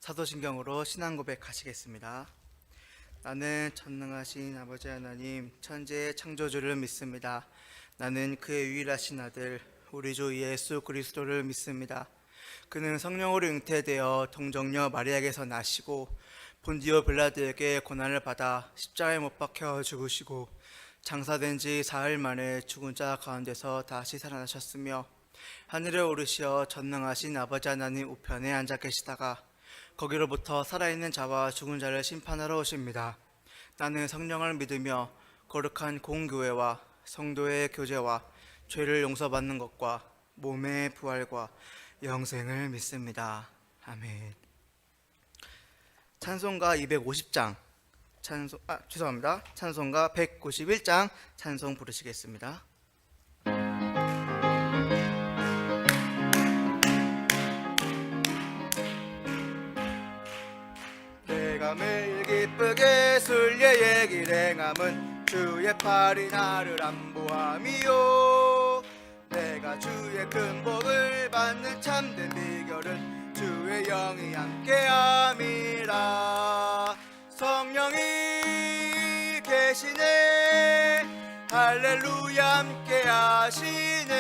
사도신경으로 신앙 고백하시겠습니다. 나는 전능하신 아버지 하나님 천지의 창조주를 믿습니다. 나는 그의 유일하신 아들 우리 주 예수 그리스도를 믿습니다. 그는 성령으로 잉태되어 동정녀 마리아에게서 나시고 본디오 빌라도에게 고난을 받아 십자가에 못 박혀 죽으시고 장사된 지 사흘 만에 죽은 자 가운데서 다시 살아나셨으며 하늘에 오르시어 전능하신 아버지 하나님 우편에 앉아 계시다가 거기로부터 살아있는 자와 죽은 자를 심판하러 오십니다. 나는 성령을 믿으며 거룩한 공교회와 성도의 교제와 죄를 용서받는 것과 몸의 부활과 영생을 믿습니다. 아멘. 찬송가 250장 찬송가 191장 찬송 부르시겠습니다. 내가 매일 기쁘게 순례의 길 행함은 주의 팔이 나를 안보함이요. 내가 주의 큰 복을 받는 참된 비결은 주의 영이 함께함이라. 성령이 계시네 할렐루야 함께하시네.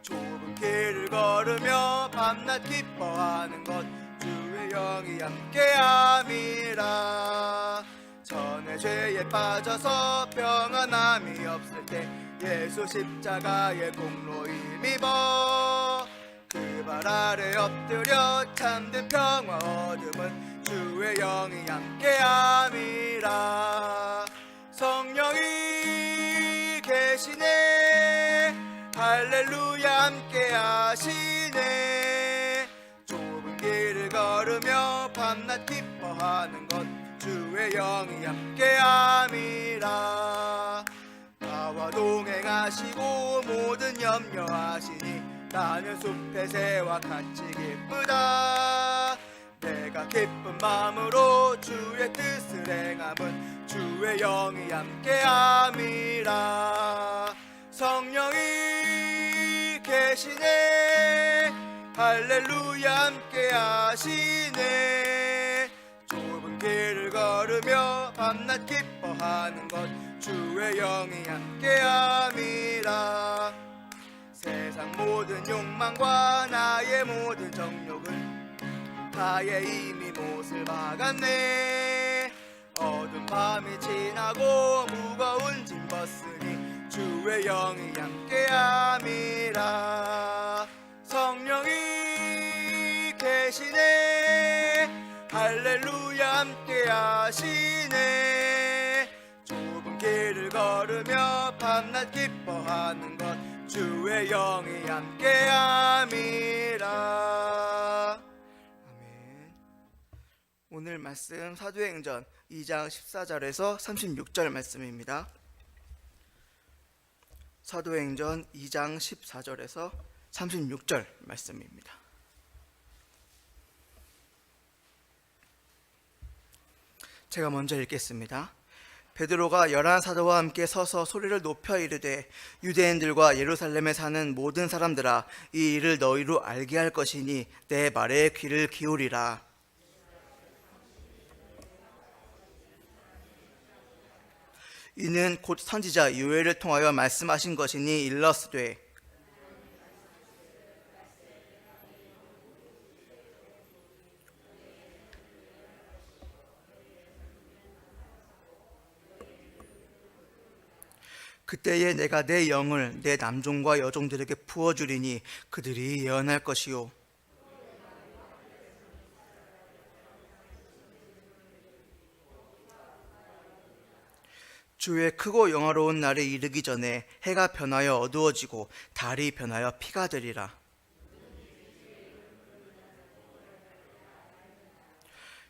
좁은 길을 걸으며 밤낮 기뻐하는 것 주의 영이 함께함이라. 전에 죄에 빠져서 평안함이 없을 때 예수 십자가의 공로 힘입어 그 발 아래 엎드려 참된 평화 얻음은 주의 영이 함께함이라. 성령이 계시네 할렐루야 함께하시네. 좁은 길을 걸으며 밤낮 기뻐하는 것 주의 영이 함께함이라. 나와 동행하시고 모든 염려하시니 나는 숲의 새와 같이 기쁘다. 내가 기쁜 마음으로 주의 뜻을 행함은 주의 영이 함께함이라. 성령이 계시네 할렐루야 함께하시네. 좁은 길을 걸으며 밤낮 기뻐하는 것 주의 영이 함께함이라. 세상 모든 욕망과 나의 모든 정욕은 다에 이미 못을 박았네. 어두운 밤이 지나고 무거운 짐 벗으니 주의 영이 함께함이라. 성령이 계시네 할렐루야 함께하시네. 좁은 길을 걸으며 밤낮 기뻐하는 것 주의 영이 함께함이라. 아멘. 오늘 말씀 사도행전 2장 14절에서 36절 말씀입니다. 사도행전 2장 14절에서 36절 말씀입니다. 제가 먼저 읽겠습니다. 베드로가 11 사도와 함께 서서 소리를 높여 이르되 유대인들과 예루살렘에 사는 모든 사람들아 이 일을 너희로 알게 할 것이니 내 말에 귀를 기울이라. 이는 곧 선지자 요엘을 통하여 말씀하신 것이니 일러스되 그때에 내가 내 영을 내 남종과 여종들에게 부어주리니 그들이 예언할 것이요 주의 크고 영화로운 날이 이르기 전에 해가 변하여 어두워지고 달이 변하여 피가 되리라.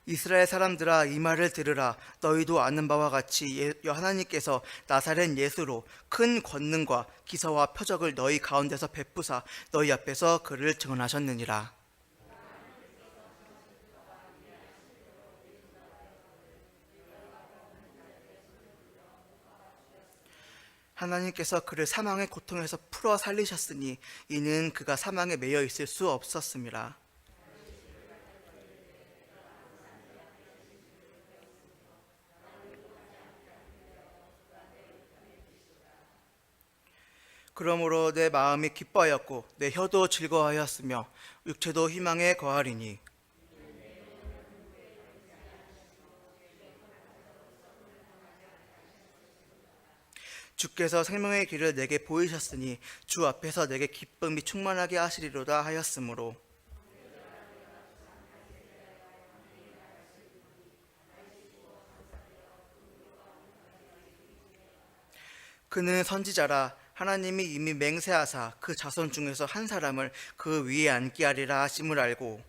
이스라엘 사람들아 이 말을 들으라. 너희도 아는 바와 같이 하나님께서 나사렛 예수로 큰 권능과 기사와 표적을 너희 가운데서 베푸사 너희 앞에서 그를 증언하셨느니라. 하나님께서 그를 사망의 고통에서 풀어 살리셨으니 이는 그가 사망에 매여 있을 수 없었음이라. 그러므로 내 마음이 기뻐하였고 내 혀도 즐거워하였으며 육체도 희망에 거하리니 주께서 생명의 길을 내게 보이셨으니 주 앞에서 내게 기쁨이 충만하게 하시리로다 하였으므로 그는 선지자라 하나님이 이미 맹세하사 그 자손 중에서 한 사람을 그 위에 앉게 하리라 하심을 알고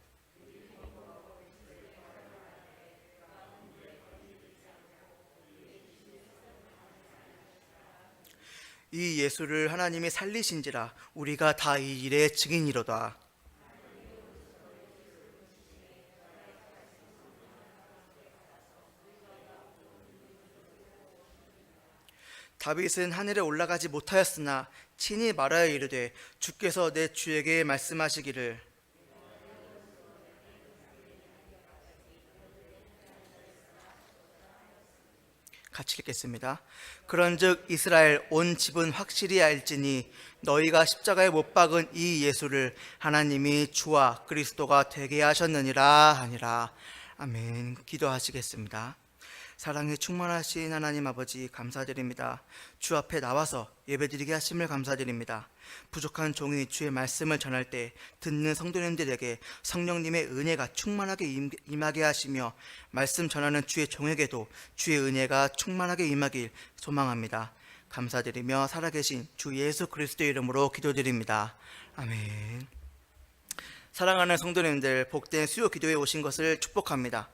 이 예수를 하나님이 살리신지라 우리가 다 이 일의 증인이로다. 다윗은 하늘에 올라가지 못하였으나 친히 말하여 이르되 주께서 내 주에게 말씀하시기를 같이 읽겠습니다. 그런즉 이스라엘 온 집은 확실히 알지니 너희가 십자가에 못 박은 이 예수를 하나님이 주와 그리스도가 되게 하셨느니라 하니라. 아멘. 기도하시겠습니다. 사랑에 충만하신 하나님 아버지 감사드립니다. 주 앞에 나와서 예배드리게 하심을 감사드립니다. 부족한 종이 주의 말씀을 전할 때 듣는 성도님들에게 성령님의 은혜가 충만하게 임하게 하시며 말씀 전하는 주의 종에게도 주의 은혜가 충만하게 임하길 소망합니다. 감사드리며 살아계신 주 예수 그리스도의 이름으로 기도드립니다. 아멘. 사랑하는 성도님들, 복된 수요 기도에 오신 것을 축복합니다.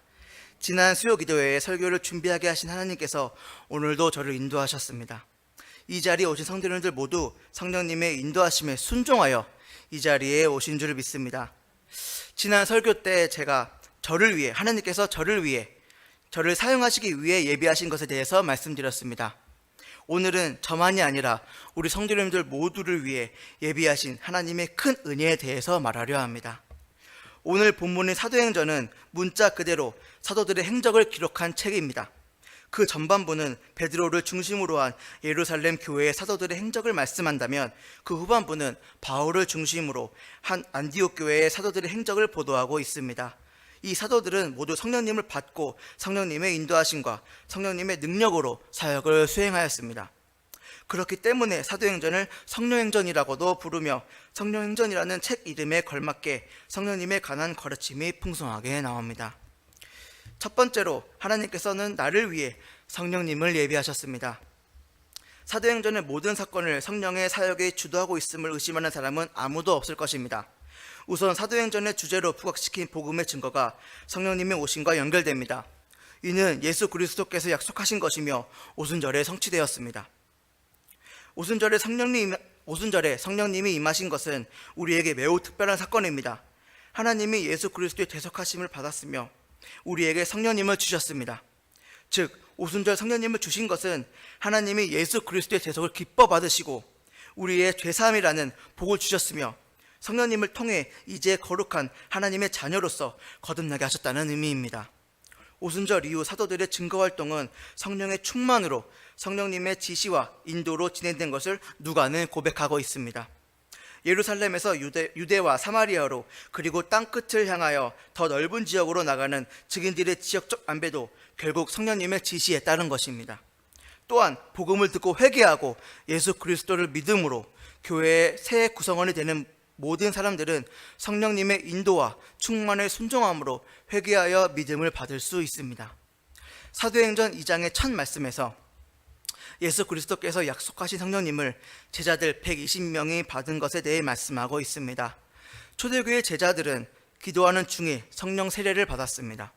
지난 수요 기도회에 설교를 준비하게 하신 하나님께서 오늘도 저를 인도하셨습니다. 이 자리에 오신 성도님들 모두 성령님의 인도하심에 순종하여 이 자리에 오신 줄을 믿습니다. 지난 설교 때 제가 저를 위해, 하나님께서 저를 위해, 저를 사용하시기 위해 예비하신 것에 대해서 말씀드렸습니다. 오늘은 저만이 아니라 우리 성도님들 모두를 위해 예비하신 하나님의 큰 은혜에 대해서 말하려 합니다. 오늘 본문의 사도행전은 문자 그대로 사도들의 행적을 기록한 책입니다. 그 전반부는 베드로를 중심으로 한 예루살렘 교회의 사도들의 행적을 말씀한다면 그 후반부는 바울을 중심으로 한 안디옥 교회의 사도들의 행적을 보도하고 있습니다. 이 사도들은 모두 성령님을 받고 성령님의 인도하심과 성령님의 능력으로 사역을 수행하였습니다. 그렇기 때문에 사도행전을 성령행전이라고도 부르며 성령행전이라는 책 이름에 걸맞게 성령님에 관한 가르침이 풍성하게 나옵니다. 첫 번째로 하나님께서는 나를 위해 성령님을 예비하셨습니다. 사도행전의 모든 사건을 성령의 사역에 주도하고 있음을 의심하는 사람은 아무도 없을 것입니다. 우선 사도행전의 주제로 부각시킨 복음의 증거가 성령님의 오심과 연결됩니다. 이는 예수 그리스도께서 약속하신 것이며 오순절에 성취되었습니다. 오순절에 성령님이 임하신 것은 우리에게 매우 특별한 사건입니다. 하나님이 예수 그리스도의 대속하심을 받았으며 우리에게 성령님을 주셨습니다. 즉 오순절 성령님을 주신 것은 하나님이 예수 그리스도의 대속을 기뻐 받으시고 우리의 죄사함이라는 복을 주셨으며 성령님을 통해 이제 거룩한 하나님의 자녀로서 거듭나게 하셨다는 의미입니다. 오순절 이후 사도들의 증거활동은 성령의 충만으로 성령님의 지시와 인도로 진행된 것을 누가는 고백하고 있습니다. 예루살렘에서 유대와 사마리아로 그리고 땅끝을 향하여 더 넓은 지역으로 나가는 증인들의 지역적 안배도 결국 성령님의 지시에 따른 것입니다. 또한 복음을 듣고 회개하고 예수 그리스도를 믿음으로 교회의 새 구성원이 되는 모든 사람들은 성령님의 인도와 충만의 순종함으로 회개하여 믿음을 받을 수 있습니다. 사도행전 2장의 첫 말씀에서 예수 그리스도께서 약속하신 성령님을 제자들 120명이 받은 것에 대해 말씀하고 있습니다. 초대교회 제자들은 기도하는 중에 성령 세례를 받았습니다.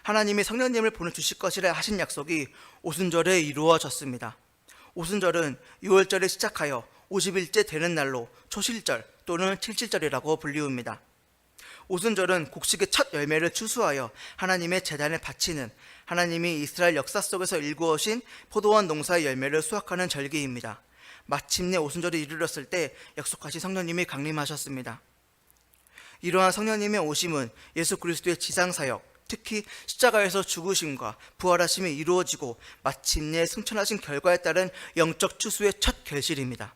하나님이 성령님을 보내주실 것이라 하신 약속이 오순절에 이루어졌습니다. 오순절은 6월절에 시작하여 50일째 되는 날로 초실절 또는 칠칠절이라고 불리웁니다. 오순절은 곡식의 첫 열매를 추수하여 하나님의 제단에 바치는 하나님이 이스라엘 역사 속에서 일구어신 포도원 농사의 열매를 수확하는 절기입니다. 마침내 오순절이 이르렀을 때 약속하신 성령님이 강림하셨습니다. 이러한 성령님의 오심은 예수 그리스도의 지상사역, 특히 십자가에서 죽으심과 부활하심이 이루어지고 마침내 승천하신 결과에 따른 영적 추수의 첫 결실입니다.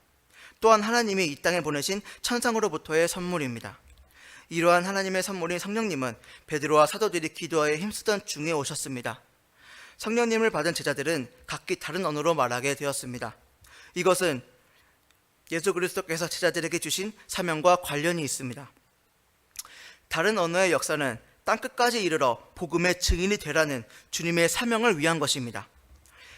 또한 하나님이 이 땅에 보내신 천상으로부터의 선물입니다. 이러한 하나님의 선물인 성령님은 베드로와 사도들이 기도하에 힘쓰던 중에 오셨습니다. 성령님을 받은 제자들은 각기 다른 언어로 말하게 되었습니다. 이것은 예수 그리스도께서 제자들에게 주신 사명과 관련이 있습니다. 다른 언어의 역사는 땅끝까지 이르러 복음의 증인이 되라는 주님의 사명을 위한 것입니다.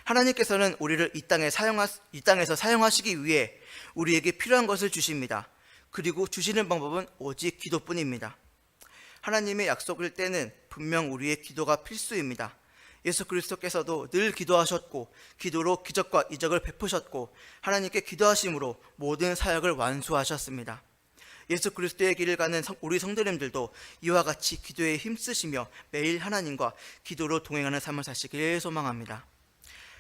하나님께서는 우리를 이 땅에서 사용하시기 위해 우리에게 필요한 것을 주십니다. 그리고 주시는 방법은 오직 기도뿐입니다. 하나님의 약속일 때는 분명 우리의 기도가 필수입니다. 예수 그리스도께서도 늘 기도하셨고 기도로 기적과 이적을 베푸셨고 하나님께 기도하심으로 모든 사역을 완수하셨습니다. 예수 그리스도의 길을 가는 우리 성도님들도 이와 같이 기도에 힘쓰시며 매일 하나님과 기도로 동행하는 삶을 사시길 소망합니다.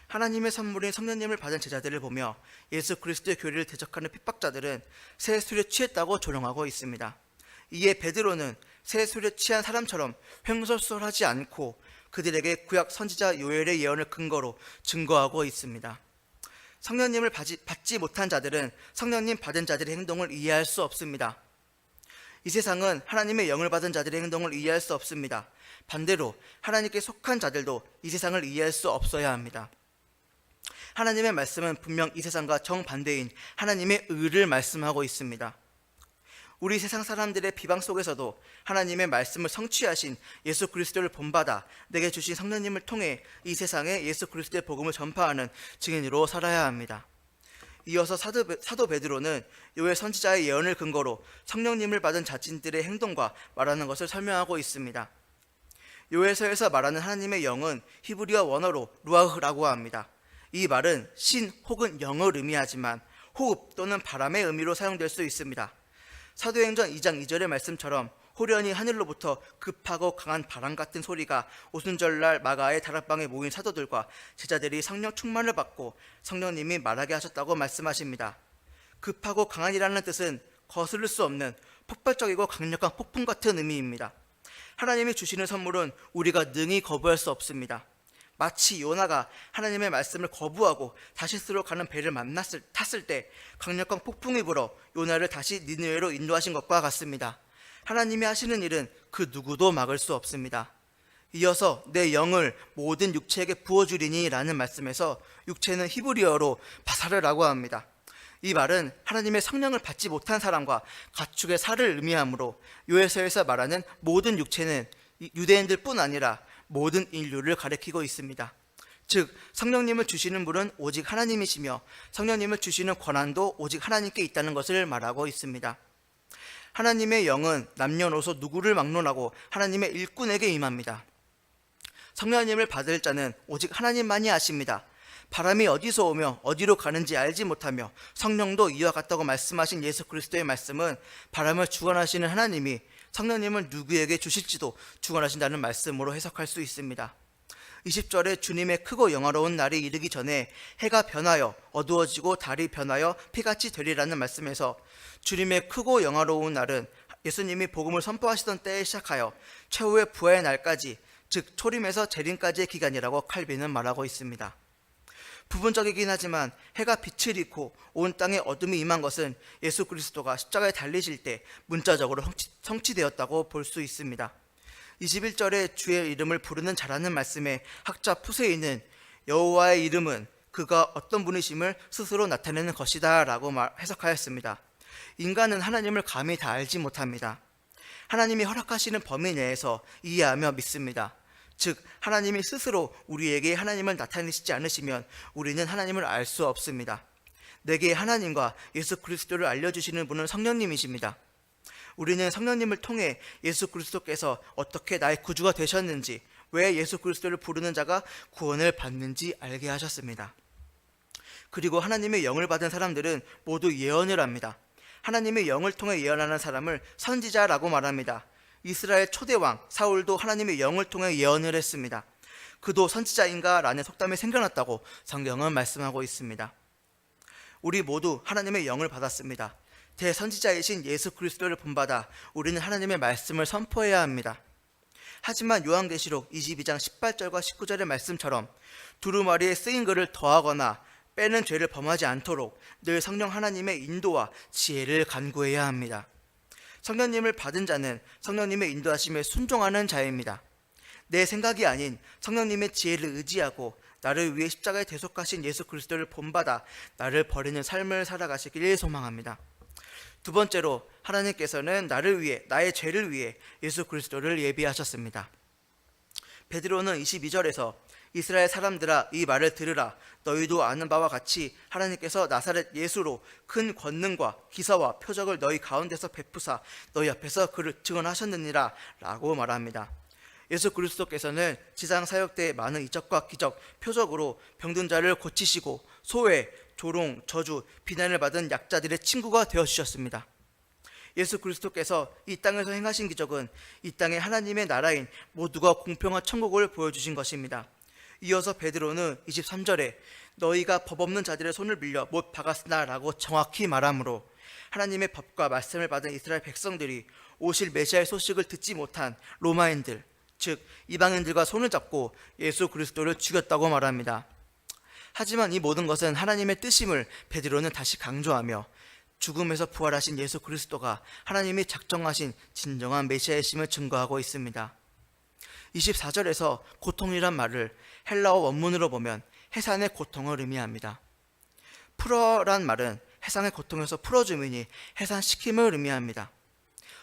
하나님의 선물인 성령님을 받은 제자들을 보며 예수 그리스도의 교회를 대적하는 핍박자들은 새 술에 취했다고 조롱하고 있습니다. 이에 베드로는 새 술에 취한 사람처럼 횡설수설하지 않고 그들에게 구약 선지자 요엘의 예언을 근거로 증거하고 있습니다. 성령님을 받지 못한 자들은 성령님 받은 자들의 행동을 이해할 수 없습니다. 이 세상은 하나님의 영을 받은 자들의 행동을 이해할 수 없습니다. 반대로 하나님께 속한 자들도 이 세상을 이해할 수 없어야 합니다. 하나님의 말씀은 분명 이 세상과 정반대인 하나님의 의를 말씀하고 있습니다. 우리 세상 사람들의 비방 속에서도 하나님의 말씀을 성취하신 예수 그리스도를 본받아 내게 주신 성령님을 통해 이 세상에 예수 그리스도의 복음을 전파하는 증인으로 살아야 합니다. 이어서 사도 베드로는 요엘 선지자의 예언을 근거로 성령님을 받은 자신들의 행동과 말하는 것을 설명하고 있습니다. 요엘서에서 말하는 하나님의 영은 히브리어 원어로 루아흐라고 합니다. 이 말은 신 혹은 영을 의미하지만 호흡 또는 바람의 의미로 사용될 수 있습니다. 사도행전 2장 2절의 말씀처럼 호련히 하늘로부터 급하고 강한 바람 같은 소리가 오순절날 마가의 다락방에 모인 사도들과 제자들이 성령 충만을 받고 성령님이 말하게 하셨다고 말씀하십니다. 급하고 강한이라는 뜻은 거스를 수 없는 폭발적이고 강력한 폭풍 같은 의미입니다. 하나님이 주시는 선물은 우리가 능히 거부할 수 없습니다. 마치 요나가 하나님의 말씀을 거부하고 다시스로 가는 배를 탔을 때 강력한 폭풍이 불어 요나를 다시 니느웨로 인도하신 것과 같습니다. 하나님이 하시는 일은 그 누구도 막을 수 없습니다. 이어서 내 영을 모든 육체에게 부어주리니 라는 말씀에서 육체는 히브리어로 바사르라고 합니다. 이 말은 하나님의 성령을 받지 못한 사람과 가축의 살을 의미하므로 요엘서에서 말하는 모든 육체는 유대인들뿐 아니라 모든 인류를 가리키고 있습니다. 즉 성령님을 주시는 분은 오직 하나님이시며 성령님을 주시는 권한도 오직 하나님께 있다는 것을 말하고 있습니다. 하나님의 영은 남녀노소 누구를 막론하고 하나님의 일꾼에게 임합니다. 성령님을 받을 자는 오직 하나님만이 아십니다. 바람이 어디서 오며 어디로 가는지 알지 못하며 성령도 이와 같다고 말씀하신 예수 그리스도의 말씀은 바람을 주관하시는 하나님이 성령님을 누구에게 주실지도 주관하신다는 말씀으로 해석할 수 있습니다. 20절에 주님의 크고 영화로운 날이 이르기 전에 해가 변하여 어두워지고 달이 변하여 피같이 되리라는 말씀에서 주님의 크고 영화로운 날은 예수님이 복음을 선포하시던 때에 시작하여 최후의 부활의 날까지, 즉 초림에서 재림까지의 기간이라고 칼빈은 말하고 있습니다. 부분적이긴 하지만 해가 빛을 잃고 온 땅에 어둠이 임한 것은 예수 그리스도가 십자가에 달리실 때 문자적으로 성취되었다고 볼 수 있습니다. 21절에 주의 이름을 부르는 자라는 말씀에 학자 푸세이는 여호와의 이름은 그가 어떤 분이심을 스스로 나타내는 것이다 라고 해석하였습니다. 인간은 하나님을 감히 다 알지 못합니다. 하나님이 허락하시는 범위 내에서 이해하며 믿습니다. 즉 하나님이 스스로 우리에게 하나님을 나타내시지 않으시면 우리는 하나님을 알 수 없습니다. 내게 하나님과 예수 그리스도를 알려주시는 분은 성령님이십니다. 우리는 성령님을 통해 예수 그리스도께서 어떻게 나의 구주가 되셨는지, 왜 예수 그리스도를 부르는 자가 구원을 받는지 알게 하셨습니다. 그리고 하나님의 영을 받은 사람들은 모두 예언을 합니다. 하나님의 영을 통해 예언하는 사람을 선지자라고 말합니다. 이스라엘 초대왕 사울도 하나님의 영을 통해 예언을 했습니다. 그도 선지자인가? 라는 속담이 생겨났다고 성경은 말씀하고 있습니다. 우리 모두 하나님의 영을 받았습니다. 대선지자이신 예수 그리스도를 본받아 우리는 하나님의 말씀을 선포해야 합니다. 하지만 요한계시록 22장 18절과 19절의 말씀처럼 두루마리에 쓰인 글을 더하거나 빼는 죄를 범하지 않도록 늘 성령 하나님의 인도와 지혜를 간구해야 합니다. 성령님을 받은 자는 성령님의 인도하심에 순종하는 자입니다. 내 생각이 아닌 성령님의 지혜를 의지하고 나를 위해 십자가에 대속하신 예수 그리스도를 본받아 나를 버리는 삶을 살아가시길 소망합니다. 두 번째로 하나님께서는 나를 위해, 나의 죄를 위해 예수 그리스도를 예비하셨습니다. 베드로는 22절에서 이스라엘 사람들아 이 말을 들으라. 너희도 아는 바와 같이 하나님께서 나사렛 예수로 큰 권능과 기사와 표적을 너희 가운데서 베푸사 너희 앞에서 그를 증언하셨느니라 라고 말합니다. 예수 그리스도께서는 지상 사역 때 많은 이적과 기적, 표적으로 병든 자를 고치시고 소외, 조롱, 저주, 비난을 받은 약자들의 친구가 되어주셨습니다. 예수 그리스도께서 이 땅에서 행하신 기적은 이 땅에 하나님의 나라인 모두가 공평한 천국을 보여주신 것입니다. 이어서 베드로는 23절에 너희가 법 없는 자들의 손을 빌려 못 박았으나 라고 정확히 말하므로 하나님의 법과 말씀을 받은 이스라엘 백성들이 오실 메시아의 소식을 듣지 못한 로마인들, 즉 이방인들과 손을 잡고 예수 그리스도를 죽였다고 말합니다. 하지만 이 모든 것은 하나님의 뜻임을 베드로는 다시 강조하며 죽음에서 부활하신 예수 그리스도가 하나님이 작정하신 진정한 메시아이심을 증거하고 있습니다. 24절에서 고통이란 말을 헬라어 원문으로 보면 해산의 고통을 의미합니다. 풀어란 말은 해상의 고통에서 풀어줌이니 해산시킴을 의미합니다.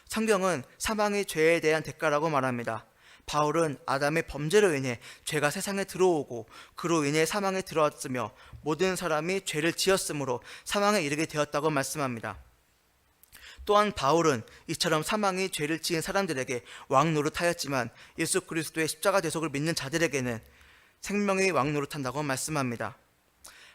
성경은 사망이 죄에 대한 대가라고 말합니다. 바울은 아담의 범죄로 인해 죄가 세상에 들어오고 그로 인해 사망에 들어왔으며 모든 사람이 죄를 지었으므로 사망에 이르게 되었다고 말씀합니다. 또한 바울은 이처럼 사망이 죄를 지은 사람들에게 왕노릇하였지만 예수 그리스도의 십자가 대속을 믿는 자들에게는 생명의 왕노릇한다고 말씀합니다.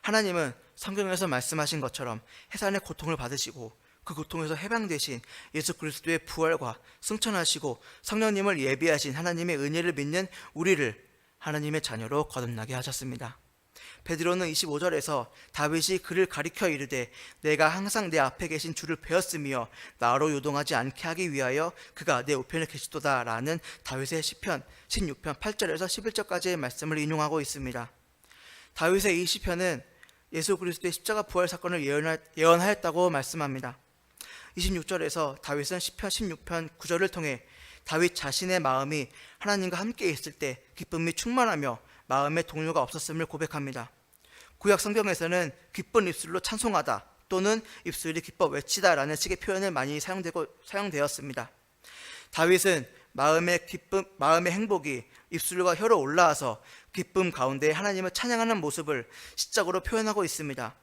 하나님은 성경에서 말씀하신 것처럼 해산의 고통을 받으시고 그 고통에서 해방되신 예수 그리스도의 부활과 승천하시고 성령님을 예비하신 하나님의 은혜를 믿는 우리를 하나님의 자녀로 거듭나게 하셨습니다. 베드로는 25절에서 다윗이 그를 가리켜 이르되 내가 항상 내 앞에 계신 주를 배웠으며 나로 요동하지 않게 하기 위하여 그가 내 우편에 계시도다 라는 다윗의 시편 16편 8절에서 11절까지의 말씀을 인용하고 있습니다. 다윗의 이 시편은 예수 그리스도의 십자가 부활 사건을 예언하였다고 말씀합니다. 26절에서 다윗은 시편 16편 9절을 통해 다윗 자신의 마음이 하나님과 함께 있을 때 기쁨이 충만하며 마음의 동요가 없었음을 고백합니다. 구약 성경에서는 기쁜 입술로 찬송하다 또는 입술이 기뻐 외치다 라는 식의 표현을 많이 사용되었습니다. 다윗은 마음의 행복이 입술과 혀로 올라와서 기쁨 가운데 하나님을 찬양하는 모습을 시적으로 표현하고 있습니다.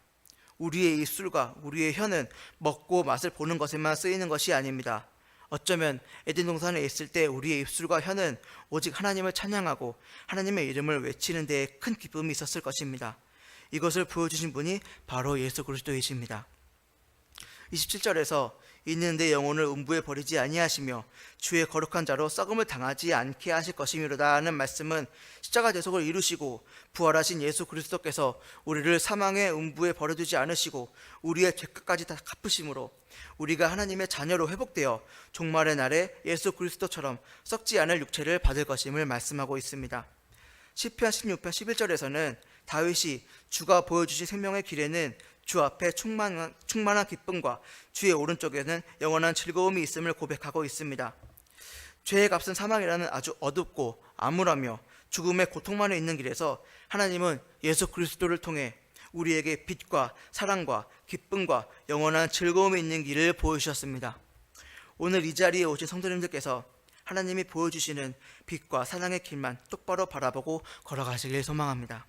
우리의 입술과 우리의 혀는 먹고 맛을 보는 것에만 쓰이는 것이 아닙니다. 어쩌면 에덴 동산에 있을 때 우리의 입술과 혀는 오직 하나님을 찬양하고 하나님의 이름을 외치는 데에 큰 기쁨이 있었을 것입니다. 이것을 보여주신 분이 바로 예수 그리스도이십니다. 27절에서 이는 내 영혼을 음부에 버리지 아니하시며 주의 거룩한 자로 썩음을 당하지 않게 하실 것이미로다 하는 말씀은 십자가 대속을 이루시고 부활하신 예수 그리스도께서 우리를 사망의 음부에 버려두지 않으시고 우리의 죄값까지 다 갚으심으로 우리가 하나님의 자녀로 회복되어 종말의 날에 예수 그리스도처럼 썩지 않을 육체를 받을 것임을 말씀하고 있습니다. 시편 16편 11절에서는 다윗이 주가 보여주신 생명의 길에는 주 앞에 충만한 기쁨과 주의 오른쪽에는 영원한 즐거움이 있음을 고백하고 있습니다. 죄의 값은 사망이라는 아주 어둡고 암울하며 죽음의 고통만에 있는 길에서 하나님은 예수 그리스도를 통해 우리에게 빛과 사랑과 기쁨과 영원한 즐거움이 있는 길을 보여주셨습니다. 오늘 이 자리에 오신 성도님들께서 하나님이 보여주시는 빛과 사랑의 길만 똑바로 바라보고 걸어가시길 소망합니다.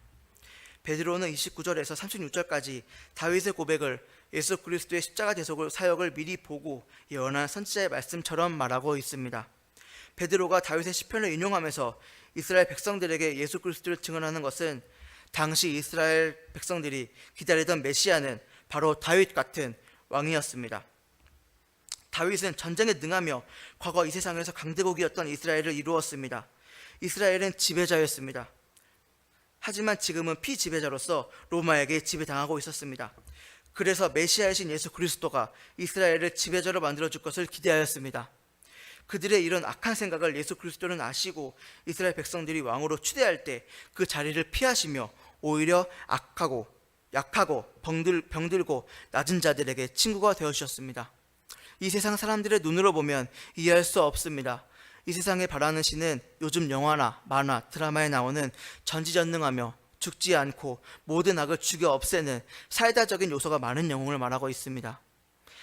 베드로는 29절에서 36절까지 다윗의 고백을 예수 그리스도의 십자가 대속을 사역을 미리 보고 예언한 선지자의 말씀처럼 말하고 있습니다. 베드로가 다윗의 시편을 인용하면서 이스라엘 백성들에게 예수 그리스도를 증언하는 것은 당시 이스라엘 백성들이 기다리던 메시아는 바로 다윗 같은 왕이었습니다. 다윗은 전쟁에 능하며 과거 이 세상에서 강대국이었던 이스라엘을 이루었습니다. 이스라엘은 지배자였습니다. 하지만 지금은 피지배자로서 로마에게 지배당하고 있었습니다. 그래서 메시아이신 예수 그리스도가 이스라엘을 지배자로 만들어줄 것을 기대하였습니다. 그들의 이런 악한 생각을 예수 그리스도는 아시고 이스라엘 백성들이 왕으로 추대할 때 그 자리를 피하시며 오히려 악하고 약하고 병들고 낮은 자들에게 친구가 되어주셨습니다. 이 세상 사람들의 눈으로 보면 이해할 수 없습니다. 이 세상에 바라는 신은 요즘 영화나 만화, 드라마에 나오는 전지전능하며 죽지 않고 모든 악을 죽여 없애는 사이다적인 요소가 많은 영웅을 말하고 있습니다.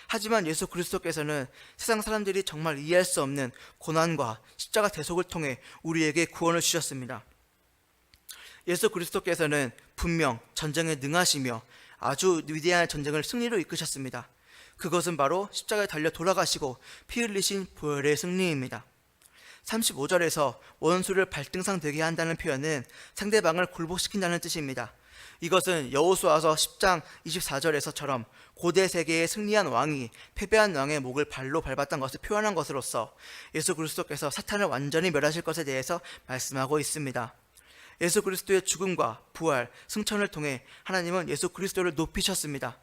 하지만 예수 그리스도께서는 세상 사람들이 정말 이해할 수 없는 고난과 십자가 대속을 통해 우리에게 구원을 주셨습니다. 예수 그리스도께서는 분명 전쟁에 능하시며 아주 위대한 전쟁을 승리로 이끄셨습니다. 그것은 바로 십자가에 달려 돌아가시고 피 흘리신 보혈의 승리입니다. 35절에서 원수를 발등상 되게 한다는 표현은 상대방을 굴복시킨다는 뜻입니다. 이것은 여호수아서 10장 24절에서처럼 고대 세계의 승리한 왕이 패배한 왕의 목을 발로 밟았던 것을 표현한 것으로서 예수 그리스도께서 사탄을 완전히 멸하실 것에 대해서 말씀하고 있습니다. 예수 그리스도의 죽음과 부활, 승천을 통해 하나님은 예수 그리스도를 높이셨습니다.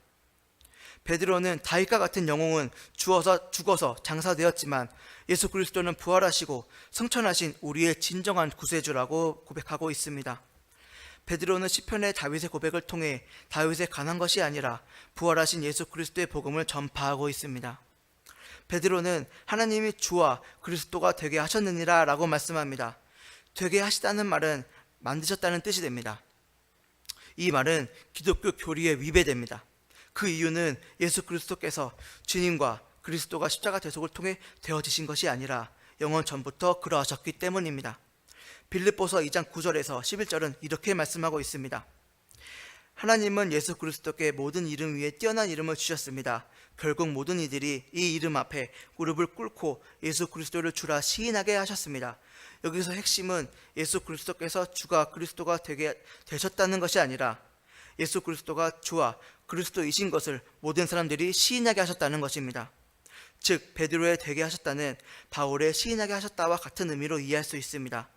베드로는 다윗과 같은 영웅은 죽어서 장사되었지만 예수 그리스도는 부활하시고 승천하신 우리의 진정한 구세주라고 고백하고 있습니다. 베드로는 시편의 다윗의 고백을 통해 다윗에 관한 것이 아니라 부활하신 예수 그리스도의 복음을 전파하고 있습니다. 베드로는 하나님이 주와 그리스도가 되게 하셨느니라 라고 말씀합니다. 되게 하시다는 말은 만드셨다는 뜻이 됩니다. 이 말은 기독교 교리에 위배됩니다. 그 이유는 예수 그리스도께서 주님과 그리스도가 십자가 대속을 통해 되어지신 것이 아니라 영원 전부터 그러하셨기 때문입니다. 빌립보서 2장 9절에서 11절은 이렇게 말씀하고 있습니다. 하나님은 예수 그리스도께 모든 이름 위에 뛰어난 이름을 주셨습니다. 결국 모든 이들이 이 이름 앞에 무릎을 꿇고 예수 그리스도를 주라 시인하게 하셨습니다. 여기서 핵심은 예수 그리스도께서 주가 그리스도가 되게 되셨다는 것이 아니라 예수 그리스도가 주와 그리스도이신 것을 모든 사람들이 시인하게 하셨다는 것입니다. 즉 베드로의 되게 하셨다는 바울의 시인하게 하셨다와 같은 의미로 이해할 수 있습니다.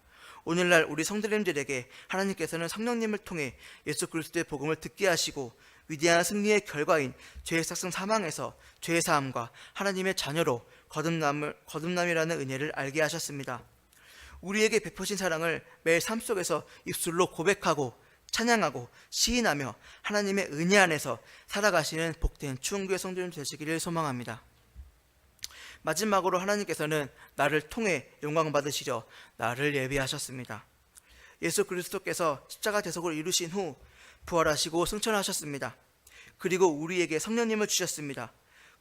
오늘날 우리 성도님들에게 하나님께서는 성령님을 통해 예수 그리스도의 복음을 듣게 하시고 위대한 승리의 결과인 죄의 삭슨 사망에서 죄의 사함과 하나님의 자녀로 거듭남이라는 은혜를 알게 하셨습니다. 우리에게 베푸신 사랑을 매일 삶 속에서 입술로 고백하고 찬양하고 시인하며 하나님의 은혜 안에서 살아가시는 복된 추운교회 성도님 되시기를 소망합니다. 마지막으로 하나님께서는 나를 통해 영광 받으시려 나를 예비하셨습니다. 예수 그리스도께서 십자가 대속을 이루신 후 부활하시고 승천하셨습니다. 그리고 우리에게 성령님을 주셨습니다.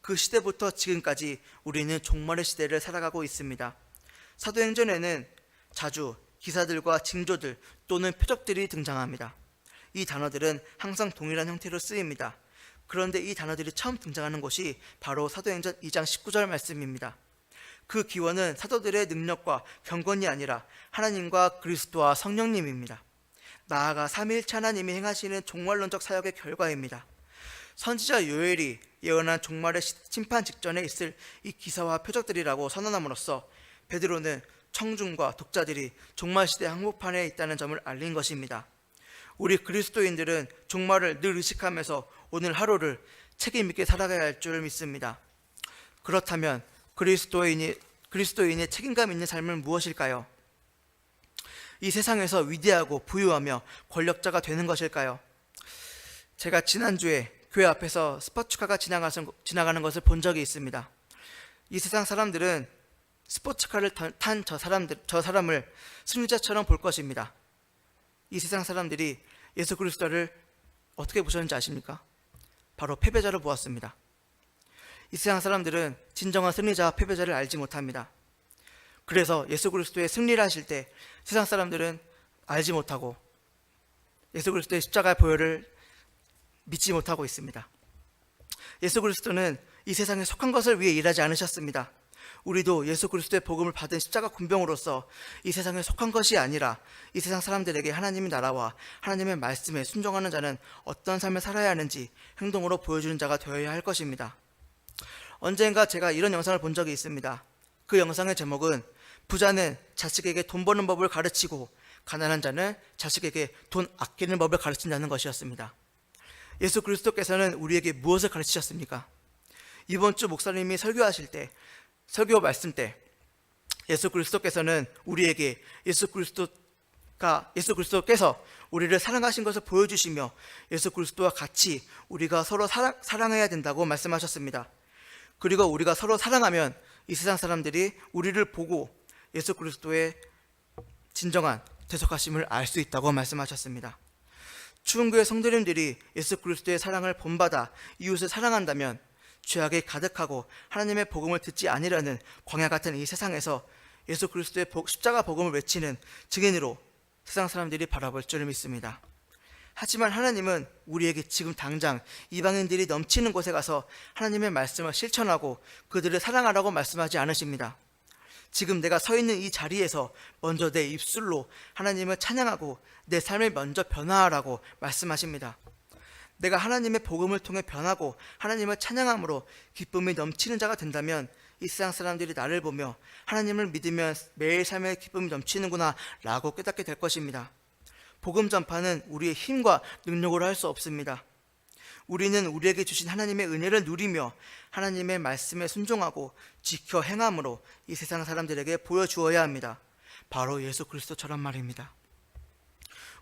그 시대부터 지금까지 우리는 종말의 시대를 살아가고 있습니다. 사도행전에는 자주 기사들과 징조들 또는 표적들이 등장합니다. 이 단어들은 항상 동일한 형태로 쓰입니다. 그런데 이 단어들이 처음 등장하는 곳이 바로 사도행전 2장 19절 말씀입니다. 그 기원은 사도들의 능력과 경건이 아니라 하나님과 그리스도와 성령님입니다. 나아가 삼위일체 하나님이 행하시는 종말론적 사역의 결과입니다. 선지자 요엘이 예언한 종말의 심판 직전에 있을 이 기사와 표적들이라고 선언함으로써 베드로는 청중과 독자들이 종말시대 항복판에 있다는 점을 알린 것입니다. 우리 그리스도인들은 종말을 늘 의식하면서 오늘 하루를 책임 있게 살아가야 할 줄 믿습니다. 그렇다면 그리스도인의 책임감 있는 삶은 무엇일까요? 이 세상에서 위대하고 부유하며 권력자가 되는 것일까요? 제가 지난주에 교회 앞에서 스포츠카가 지나가는 것을 본 적이 있습니다. 이 세상 사람들은 스포츠카를 탄 저 사람을 승리자처럼 볼 것입니다. 이 세상 사람들이 예수 그리스도를 어떻게 보셨는지 아십니까? 바로 패배자로 보았습니다. 이 세상 사람들은 진정한 승리자와 패배자를 알지 못합니다. 그래서 예수 그리스도의 승리를 하실 때 세상 사람들은 알지 못하고 예수 그리스도의 십자가의 보혈을 믿지 못하고 있습니다. 예수 그리스도는 이 세상에 속한 것을 위해 일하지 않으셨습니다. 우리도 예수 그리스도의 복음을 받은 십자가 군병으로서 이 세상에 속한 것이 아니라 이 세상 사람들에게 하나님의 나라와 하나님의 말씀에 순종하는 자는 어떤 삶을 살아야 하는지 행동으로 보여주는 자가 되어야 할 것입니다. 언젠가 제가 이런 영상을 본 적이 있습니다. 그 영상의 제목은 부자는 자식에게 돈 버는 법을 가르치고 가난한 자는 자식에게 돈 아끼는 법을 가르친다는 것이었습니다. 예수 그리스도께서는 우리에게 무엇을 가르치셨습니까? 이번 주 목사님이 설교 말씀 때 예수 그리스도께서는 우리에게 예수 그리스도가 예수 그리스도께서 우리를 사랑하신 것을 보여주시며 예수 그리스도와 같이 우리가 서로 사랑해야 된다고 말씀하셨습니다. 그리고 우리가 서로 사랑하면 이 세상 사람들이 우리를 보고 예수 그리스도의 진정한 대속하심을 알 수 있다고 말씀하셨습니다. 추운 교회 성도님들이 예수 그리스도의 사랑을 본받아 이웃을 사랑한다면 죄악에 가득하고 하나님의 복음을 듣지 아니라는 광야 같은 이 세상에서 예수 그리스도의 십자가 복음을 외치는 증인으로 세상 사람들이 바라볼 줄 믿습니다. 하지만 하나님은 우리에게 지금 당장 이방인들이 넘치는 곳에 가서 하나님의 말씀을 실천하고 그들을 사랑하라고 말씀하지 않으십니다. 지금 내가 서 있는 이 자리에서 먼저 내 입술로 하나님을 찬양하고 내 삶을 먼저 변화하라고 말씀하십니다. 내가 하나님의 복음을 통해 변하고 하나님을 찬양함으로 기쁨이 넘치는 자가 된다면 이 세상 사람들이 나를 보며 하나님을 믿으면 매일 삶에 기쁨이 넘치는구나 라고 깨닫게 될 것입니다. 복음 전파는 우리의 힘과 능력으로 할 수 없습니다. 우리는 우리에게 주신 하나님의 은혜를 누리며 하나님의 말씀에 순종하고 지켜 행함으로 이 세상 사람들에게 보여주어야 합니다. 바로 예수 그리스도처럼 말입니다.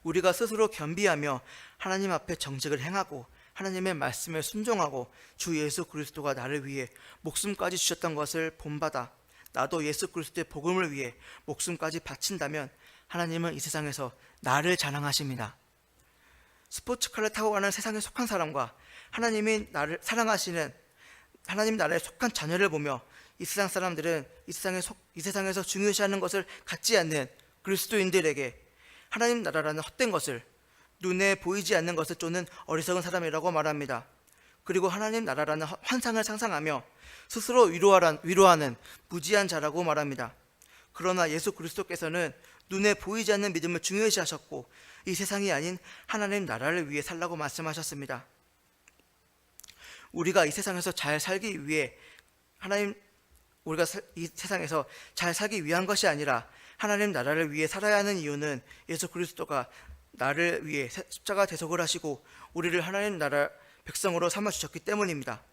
우리가 스스로 겸비하며 하나님 앞에 정직을 행하고 하나님의 말씀에 순종하고 주 예수 그리스도가 나를 위해 목숨까지 주셨던 것을 본받아 나도 예수 그리스도의 복음을 위해 목숨까지 바친다면 하나님은 이 세상에서 나를 자랑하십니다. 스포츠카를 타고 가는 세상에 속한 사람과 하나님이 나를 사랑하시는 하나님 나라에 속한 자녀를 보며 이 세상 사람들은 이 세상에서 중요시하는 것을 갖지 않는 그리스도인들에게 하나님 나라라는 헛된 것을, 눈에 보이지 않는 것을 쫓는 어리석은 사람이라고 말합니다. 그리고 하나님 나라라는 환상을 상상하며 스스로 위로하는 무지한 자라고 말합니다. 그러나 예수 그리스도께서는 눈에 보이지 않는 믿음을 중요시하셨고 이 세상이 아닌 하나님 나라를 위해 살라고 말씀하셨습니다. 우리가 이 세상에서 잘 살기 위해 이 세상에서 잘 살기 위한 것이 아니라 하나님 나라를 위해 살아야 하는 이유는 예수 그리스도가 나를 위해 십자가 대속을 하시고 우리를 하나님 나라 백성으로 삼아주셨기 때문입니다.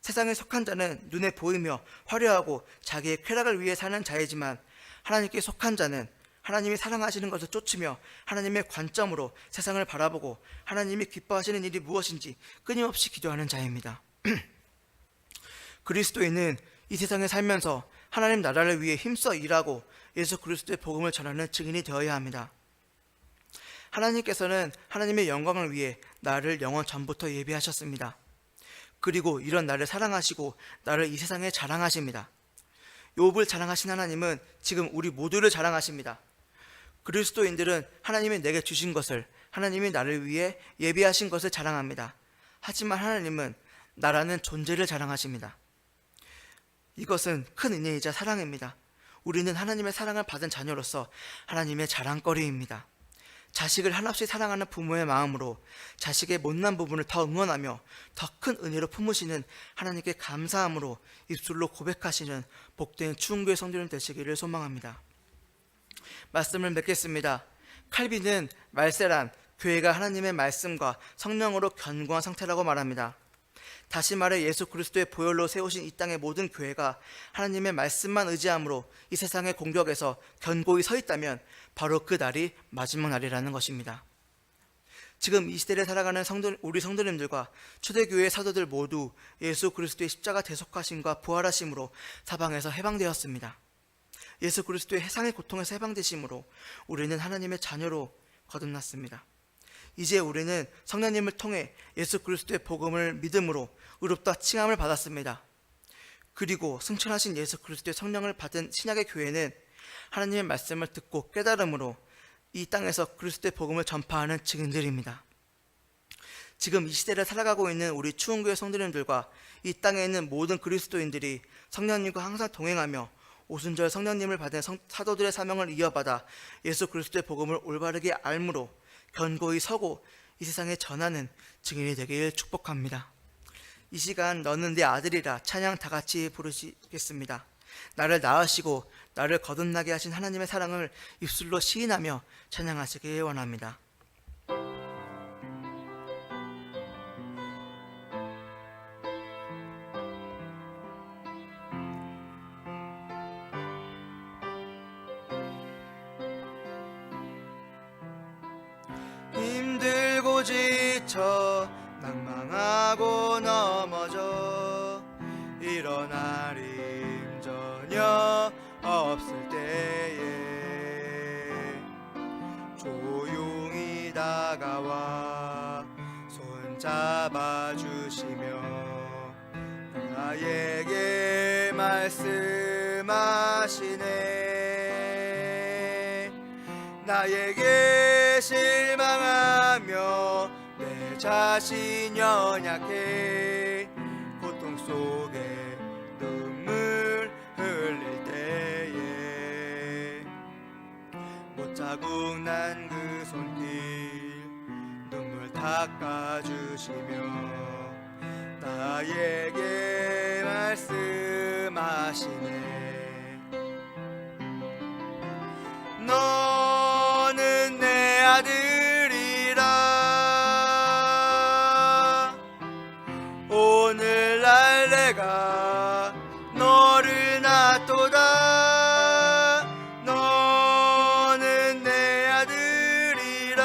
세상에 속한 자는 눈에 보이며 화려하고 자기의 쾌락을 위해 사는 자이지만 하나님께 속한 자는 하나님이 사랑하시는 것을 쫓으며 하나님의 관점으로 세상을 바라보고 하나님이 기뻐하시는 일이 무엇인지 끊임없이 기도하는 자입니다. 그리스도인은 이 세상에 살면서 하나님 나라를 위해 힘써 일하고 예수 그리스도의 복음을 전하는 증인이 되어야 합니다. 하나님께서는 하나님의 영광을 위해 나를 영원 전부터 예비하셨습니다. 그리고 이런 나를 사랑하시고 나를 이 세상에 자랑하십니다. 욥을 자랑하신 하나님은 지금 우리 모두를 자랑하십니다. 그리스도인들은 하나님이 내게 주신 것을, 하나님이 나를 위해 예비하신 것을 자랑합니다. 하지만 하나님은 나라는 존재를 자랑하십니다. 이것은 큰 은혜이자 사랑입니다. 우리는 하나님의 사랑을 받은 자녀로서 하나님의 자랑거리입니다. 자식을 한없이 사랑하는 부모의 마음으로 자식의 못난 부분을 더 응원하며 더 큰 은혜로 품으시는 하나님께 감사함으로 입술로 고백하시는 복된 추운교회 성도님 되시기를 소망합니다. 말씀을 맺겠습니다. 칼빈은 말세란 교회가 하나님의 말씀과 성령으로 견고한 상태라고 말합니다. 다시 말해 예수 그리스도의 보혈로 세우신 이 땅의 모든 교회가 하나님의 말씀만 의지함으로 이 세상의 공격에서 견고히 서 있다면 바로 그 날이 마지막 날이라는 것입니다. 지금 이 시대를 살아가는 우리 성도님들과 초대교회의 사도들 모두 예수 그리스도의 십자가 대속하심과 부활하심으로 사방에서 해방되었습니다. 예수 그리스도의 해상의 고통에서 해방되심으로 우리는 하나님의 자녀로 거듭났습니다. 이제 우리는 성령님을 통해 예수 그리스도의 복음을 믿음으로 의롭다 칭함을 받았습니다. 그리고 승천하신 예수 그리스도의 성령을 받은 신약의 교회는 하나님의 말씀을 듣고 깨달음으로 이 땅에서 그리스도의 복음을 전파하는 증인들입니다. 지금 이 시대를 살아가고 있는 우리 추운교회 성도님들과 이 땅에 있는 모든 그리스도인들이 성령님과 항상 동행하며 오순절 성령님을 받은 사도들의 사명을 이어받아 예수 그리스도의 복음을 올바르게 알므로 견고히 서고 이 세상에 전하는 증인이 되길 축복합니다. 이 시간 너는 내 아들이라 찬양 다 같이 부르시겠습니다. 나를 낳으시고 나를 거듭나게 하신 하나님의 사랑을 입술로 시인하며 찬양하시길 원합니다. 지쳐 낭망하고 넘어져 일어날 힘 전혀 없을 때에 조용히 다가와 손잡아 주시며 나에게 말씀하시네. 나에게 실망하며 내 자신 연약해 고통 속에 눈물 흘릴 때에 못자국 난 그 손길 눈물 닦아주시며 나에게 말씀하시네. 너는 내 아들이라. 오늘날 내가 너를 낳도다. 너는 내 아들이라.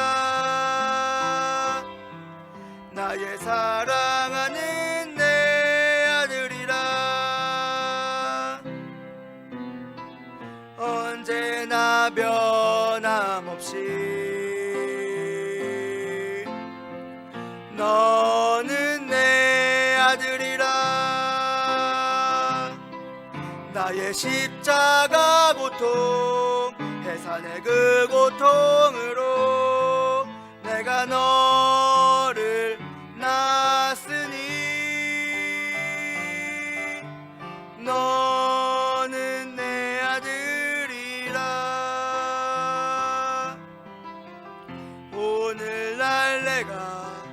나의 사랑하는 내 아들이라. 언제나 변함없이 너는 내 아들이라. 나의 십자가 고통 해산의 그 고통으로 내가 너를 낳았으니 너는 내 아들이라. 오늘날 내가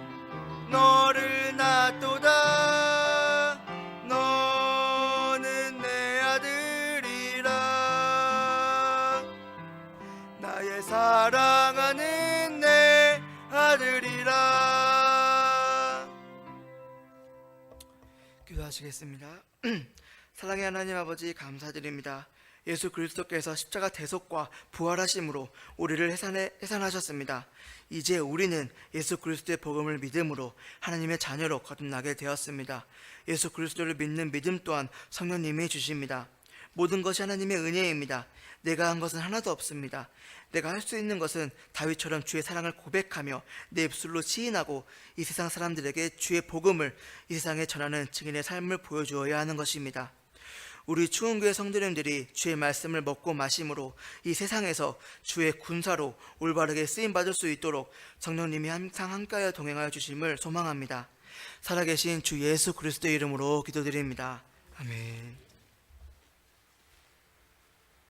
너를 낳도다. 너는 내 아들이라. 나의 사랑하는 내 아들이라. 기도하시겠습니다. 사랑의 하나님 아버지, 감사드립니다. 예수 그리스도께서 십자가 대속과 부활하심으로 우리를 해산하셨습니다. 이제 우리는 예수 그리스도의 복음을 믿음으로 하나님의 자녀로 거듭나게 되었습니다. 예수 그리스도를 믿는 믿음 또한 성령님이 주십니다. 모든 것이 하나님의 은혜입니다. 내가 한 것은 하나도 없습니다. 내가 할 수 있는 것은 다윗처럼 주의 사랑을 고백하며 내 입술로 시인하고 이 세상 사람들에게 주의 복음을 이 세상에 전하는 증인의 삶을 보여주어야 하는 것입니다. 우리 추운교회 성도님들이 주의 말씀을 먹고 마심으로 이 세상에서 주의 군사로 올바르게 쓰임받을 수 있도록 성령님이 항상 함께하여 동행하여 주심을 소망합니다. 살아계신 주 예수 그리스도의 이름으로 기도드립니다. 아멘.